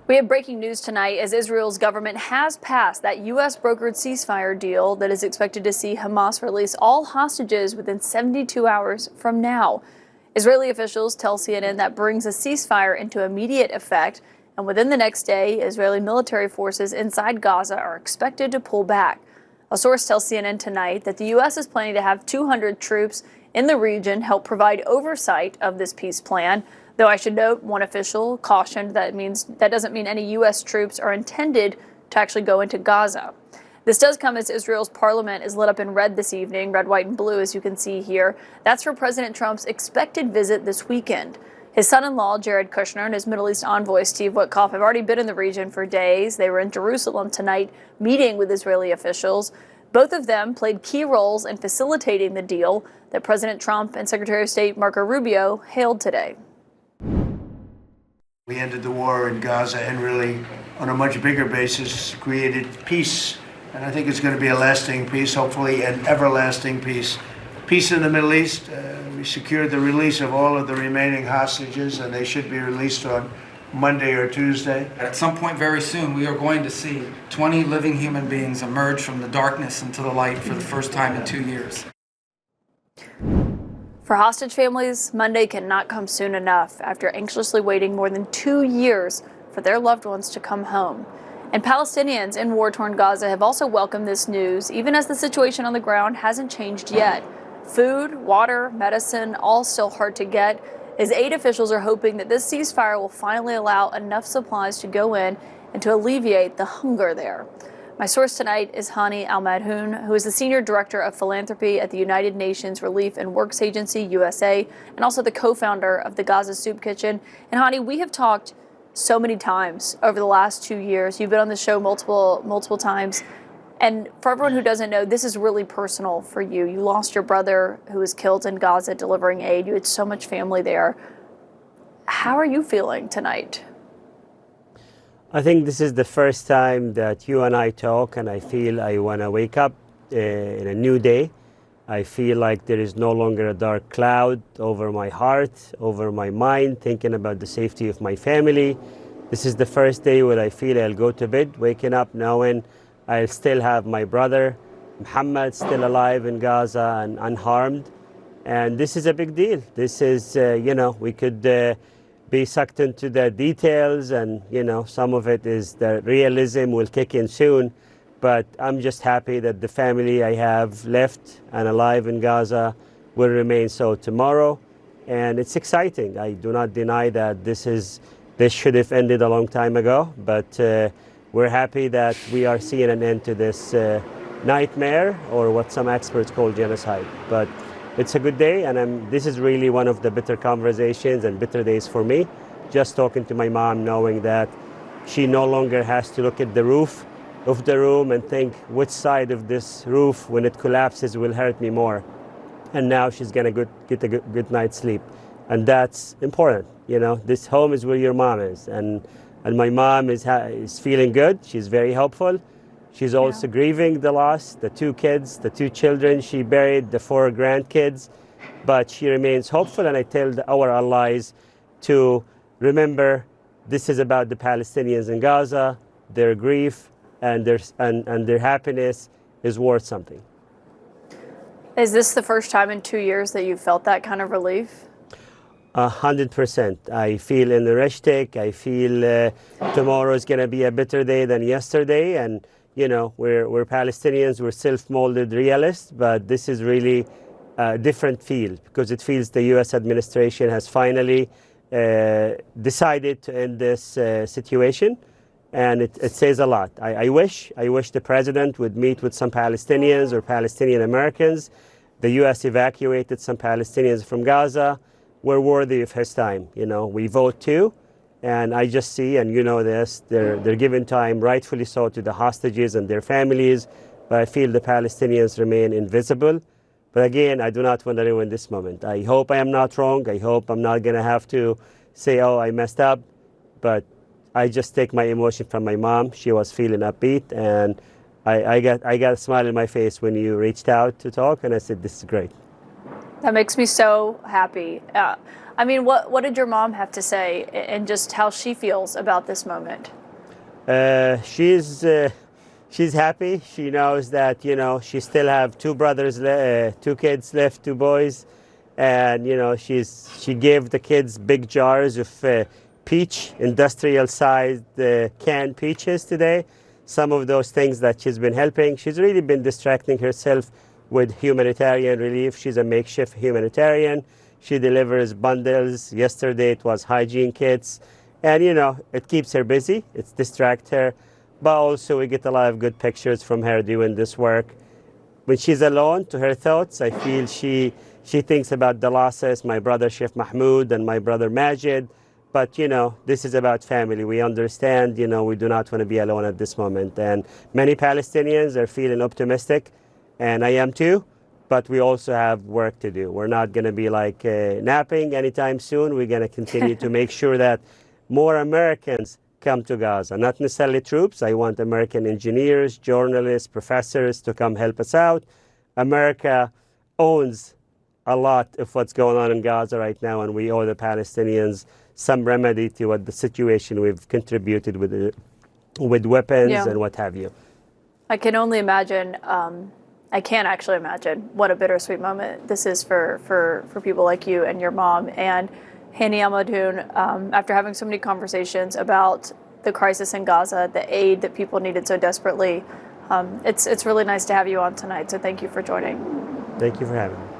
We have breaking news tonight as Israel's government has passed that U.S. brokered ceasefire deal that is expected to see Hamas release all hostages within 72 hours from now. Israeli officials tell CNN that brings a ceasefire into immediate effect, and within the next day, Israeli military forces inside Gaza are expected to pull back. A source tells CNN tonight that the U.S. is planning to have 200 troops in the region help provide oversight of this peace plan. Though I should note, one official cautioned that doesn't mean any U.S. troops are intended to actually go into Gaza. This does come as Israel's parliament is lit up in red this evening, red, white, and blue, as you can see here. That's for President Trump's expected visit this weekend. His son-in-law, Jared Kushner, and his Middle East envoy, Steve Witkoff, have already been in the region for days. They were in Jerusalem tonight, meeting with Israeli officials. Both of them played key roles in facilitating the deal that President Trump and Secretary of State Marco Rubio hailed today. We ended the war in Gaza and really, on a much bigger basis, created peace. And I think it's going to be a lasting peace, hopefully an everlasting peace. Peace in the Middle East. We secured the release of all of the remaining hostages, and they should be released on Monday or Tuesday. At some point very soon, we are going to see 20 living human beings emerge from the darkness into the light for the first time in 2 years. For hostage families, Monday cannot come soon enough after anxiously waiting more than 2 years for their loved ones to come home. And Palestinians in war-torn Gaza have also welcomed this news, even as the situation on the ground hasn't changed yet. Food, water, medicine, all still hard to get, as aid officials are hoping that this ceasefire will finally allow enough supplies to go in and to alleviate the hunger there. My source tonight is Hani Al-Madhoun, who is the Senior Director of Philanthropy at the United Nations Relief and Works Agency, USA, and also the co-founder of the Gaza Soup Kitchen. And Hani, we have talked so many times over the last 2 years. You've been on the show multiple times. And for everyone who doesn't know, this is really personal for you. You lost your brother who was killed in Gaza delivering aid. You had so much family there. How are you feeling tonight? I think this is the first time that you and I talk, and I feel I want to wake up in a new day. I feel like there is no longer a dark cloud over my heart, over my mind, thinking about the safety of my family. This is the first day where I feel I'll go to bed, waking up knowing I'll still have my brother, Muhammad, still alive in Gaza and unharmed. And this is a big deal. This is, we could be sucked into the details, and some of it is the realism will kick in soon, but I'm just happy that the family I have left and alive in Gaza will remain so tomorrow, and it's exciting. I do not deny that this should have ended a long time ago, but we're happy that we are seeing an end to this nightmare, or what some experts call genocide. But it's a good day, and this is really one of the bitter conversations and bitter days for me. Just talking to my mom, knowing that she no longer has to look at the roof of the room and think which side of this roof, when it collapses, will hurt me more. And now she's gonna get a good night's sleep, and that's important. This home is where your mom is, and my mom is feeling good. She's very hopeful. She's also grieving the loss, the 2 kids, the 2 children she buried, the 4 grandkids, but she remains hopeful, and I tell our allies to remember this is about the Palestinians in Gaza, their grief and their happiness is worth something. Is this the first time in 2 years that you felt that kind of relief? 100%. I feel in the Reshtek. I feel tomorrow is going to be a better day than yesterday, and we're Palestinians, we're self-molded realists, but this is really a different feel, because it feels the U.S. administration has finally decided to end this situation, and it says a lot. I wish the president would meet with some Palestinians or Palestinian Americans. The U.S. evacuated some Palestinians from Gaza. We're worthy of his time. We vote too. And I just see, and this, they're giving time, rightfully so, to the hostages and their families. But I feel the Palestinians remain invisible. But again, I do not want to ruin this moment. I hope I am not wrong. I hope I'm not going to have to say, oh, I messed up. But I just take my emotion from my mom. She was feeling upbeat, and I got a smile on my face when you reached out to talk, and I said, this is great. That makes me so happy. What did your mom have to say, and just how she feels about this moment? She's happy. She knows that, you know, she still have two brothers, two kids left, two boys, and you know she gave the kids big jars of peach, industrial-sized canned peaches today. Some of those things that she's been helping. She's really been distracting herself with humanitarian relief. She's a makeshift humanitarian. She delivers bundles. Yesterday it was hygiene kits, and you know it keeps her busy. It distracts her. But also we get a lot of good pictures from her doing this work. When she's alone to her thoughts, I feel she thinks about the losses, my brother Chef Mahmoud and my brother Majid. But you know, this is about family. We understand, you know, we do not want to be alone at this moment. And many Palestinians are feeling optimistic, and I am too. But we also have work to do. We're not going to be like napping anytime soon. We're going to continue to make sure that more Americans come to Gaza, not necessarily troops. I want American engineers, journalists, professors to come help us out. America owns a lot of what's going on in Gaza right now, and we owe the Palestinians some remedy to what the situation we've contributed with weapons and what have you. I can only imagine, I can't actually imagine what a bittersweet moment this is for people like you and your mom. And Hani Almadhoun, after having so many conversations about the crisis in Gaza, the aid that people needed so desperately, it's really nice to have you on tonight. So thank you for joining. Thank you for having me.